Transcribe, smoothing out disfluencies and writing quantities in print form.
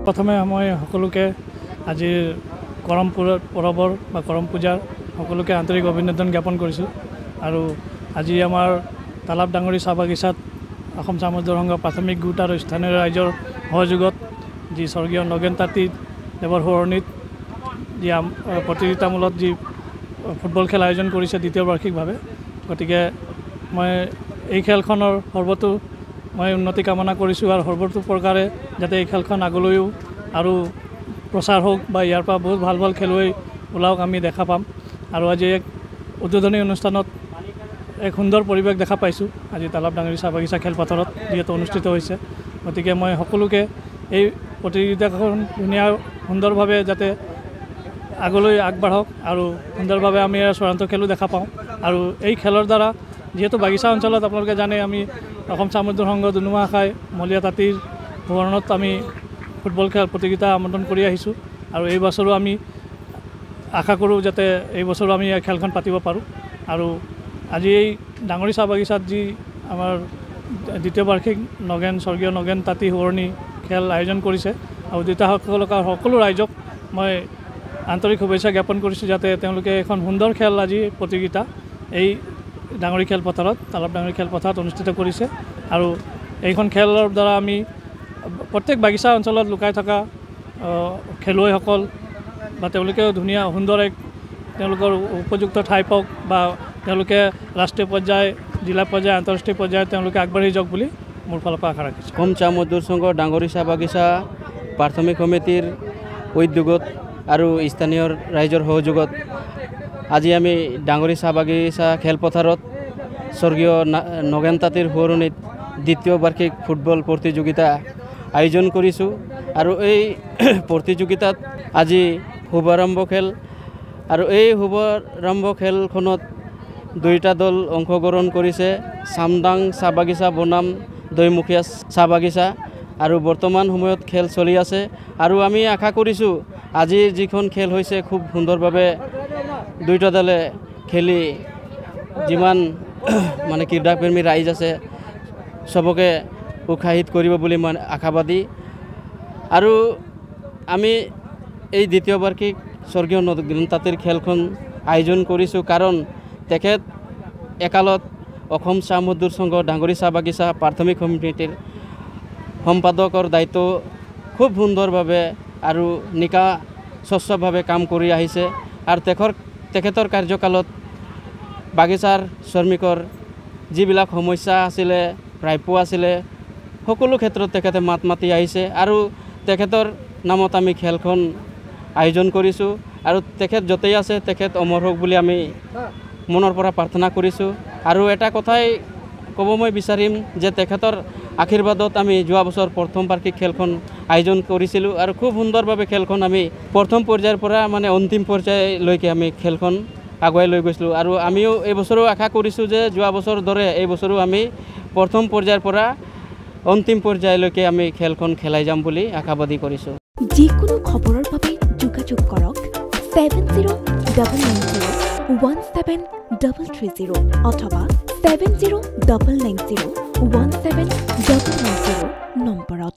প্ৰথমে মই সকলোকে আজিৰ কৰম পৰৱৰ বা কৰম পূজাৰ সকলোকে আন্তৰিক অভিনন্দন জ্ঞাপন কৰিছোঁ আৰু আজি আমাৰ তালাব ডাঙৰি চাহ বাগিচাত অসম চাহ মজদুৰ সংঘ প্ৰাথমিক গোট আৰু স্থানীয় ৰাইজৰ সহযোগত যি স্বৰ্গীয় নগেন তাঁতী দেৱৰ সোঁৱৰণিত যি প্ৰতিযোগিতামূলক যি ফুটবল খেল আয়োজন কৰিছে দ্বিতীয় বাৰ্ষিকভাৱে গতিকে মই এই খেলখনৰ সৰ্বতো মই উন্নতি কামনা কৰিছোঁ আৰু সৰ্বতো প্ৰকাৰে যাতে এই খেলখন আগলৈও আৰু প্ৰচাৰ হোক বা ইয়াৰ পৰা বহুত ভাল ভাল খেলুৱৈ ওলাওক আমি দেখা পাম আৰু আজি এক উদ্বোধনী অনুষ্ঠানত এক সুন্দৰ পৰিৱেশ দেখা পাইছোঁ আজি তালাব ডাঙৰি চাহ বাগিচা খেলপথাৰত যিহেতু অনুষ্ঠিত হৈছে গতিকে মই সকলোকে এই প্ৰতিযোগিতাখন ধুনীয়া সুন্দৰভাৱে যাতে আগলৈ আগবাঢ়ক আৰু সুন্দৰভাৱে আমি চূড়ান্ত খেলো দেখা পাওঁ আৰু এই খেলৰ দ্বাৰা যিহেতু বাগিচা অঞ্চলত আপোনালোকে জানে আমি অসম চাহ মজদুৰ সংঘ দুনুমা শাখাই মলীয়া তাঁতীৰ সোঁৱৰণত আমি ফুটবল খেল প্ৰতিযোগিতা আমন্ত্ৰণ কৰি আহিছোঁ আৰু এই বছৰো আমি আশা কৰোঁ যাতে এই বছৰো আমি এই খেলখন পাতিব পাৰোঁ আৰু আজি এই ডাঙৰি চাহ বাগিচাত যি আমাৰ দ্বিতীয় বাৰ্ষিক স্বৰ্গীয় নগেন তাঁতী সোঁৱৰণি খেল আয়োজন কৰিছে আৰু দেউতাসকলক আৰু সকলো ৰাইজক মই আন্তৰিক শুভেচ্ছা জ্ঞাপন কৰিছোঁ যাতে তেওঁলোকে এখন সুন্দৰ খেল আজি প্ৰতিযোগিতা এই ডাঙৰি খেলপথাৰত তালাব ডাঙৰি খেলপথাৰত অনুষ্ঠিত কৰিছে আৰু এইখন খেলৰ দ্বাৰা আমি প্ৰত্যেক বাগিচা অঞ্চলত লুকাই থকা খেলুৱৈসকল বা তেওঁলোকেও ধুনীয়া সুন্দৰ এক তেওঁলোকৰ উপযুক্ত ঠাই পাওক বা তেওঁলোকে ৰাষ্ট্ৰীয় পৰ্যায় জিলা পৰ্যায় আন্তঃৰাষ্ট্ৰীয় পৰ্যায়ত তেওঁলোকে আগবাঢ়ি যাওক বুলি মোৰ ফালৰ পৰা আশা ৰাখিছোঁ অসম চাহ মজদুৰ সংঘ ডাঙৰি চাহ বাগিচা প্ৰাথমিক সমিতিৰ উদ্যোগত আৰু স্থানীয় ৰাইজৰ সহযোগত আজি আমি ডাঙৰি চাহ বাগিচা খেলপথাৰত স্বৰ্গীয় নগেন তাঁতীৰ সোঁৱৰণিত দ্বিতীয় বাৰ্ষিক ফুটবল প্ৰতিযোগিতা আয়োজন কৰিছোঁ আৰু এই প্ৰতিযোগিতাত আজি শুভাৰম্ভ খেল আৰু এই শুভাৰম্ভ খেলখনত দুইটা দল অংশগ্ৰহণ কৰিছে চামদাং চাহ বাগিচা বনাম দৈমুখীয়া চাহ বাগিচা আৰু বৰ্তমান সময়ত খেল চলি আছে আৰু আমি আশা কৰিছোঁ আজিৰ যিখন খেল হৈছে খুব সুন্দৰভাৱে দুইটা দলে খেলি যিমান মানে ক্ৰীড়াপ্ৰেমী ৰাইজ আছে চবকে উৎসাহিত কৰিব বুলি মই আশাবাদী আৰু আমি এই দ্বিতীয় বাৰ্ষিক স্বৰ্গীয় নগেন তাঁতীৰ খেলখন আয়োজন কৰিছোঁ কাৰণ তেখেত একালত অসম চাহ মজদুৰ সংঘ ডাঙৰি চাহ বাগিচা প্ৰাথমিক সমিতিৰ সম্পাদকৰ দায়িত্ব খুব সুন্দৰভাৱে আৰু নিকা স্বচ্ছভাৱে কাম কৰি আহিছে আৰু তেখেতৰ কাৰ্যকালত বাগিচাৰ শ্ৰমিকৰ যিবিলাক সমস্যা আছিলে প্ৰাপ্য আছিলে সকলো ক্ষেত্ৰত তেখেতে মাত মাতি আহিছে আৰু তেখেতৰ নামত আমি খেলখন আয়োজন কৰিছোঁ আৰু তেখেত য'তেই আছে তেখেত অমৰ হওক বুলি আমি মনৰ পৰা প্ৰাৰ্থনা কৰিছোঁ আৰু এটা কথাই ক'ব মই বিচাৰিম যে তেখেতৰ আশীৰ্বাদত আমি যোৱা বছৰ প্ৰথম বাৰ্ষিক খেলখন আয়োজন কৰিছিলোঁ আৰু খুব সুন্দৰভাৱে খেলখন আমি প্ৰথম পৰ্যায়ৰ পৰা মানে অন্তিম পৰ্যায়লৈকে আমি খেলখন আগুৱাই লৈ গৈছিলোঁ আৰু আমিও এই বছৰো আশা কৰিছোঁ যে যোৱা বছৰ দৰে এই বছৰো আমি প্ৰথম পৰ্যায়ৰ পৰা অন্তিম পৰ্যায়লৈকে আমি খেলখন খেলাই যাম বুলি আশাবাদী কৰিছোঁ যিকোনো খবৰৰ বাবে যোগাযোগ কৰক 7099017330 অথবা 70990179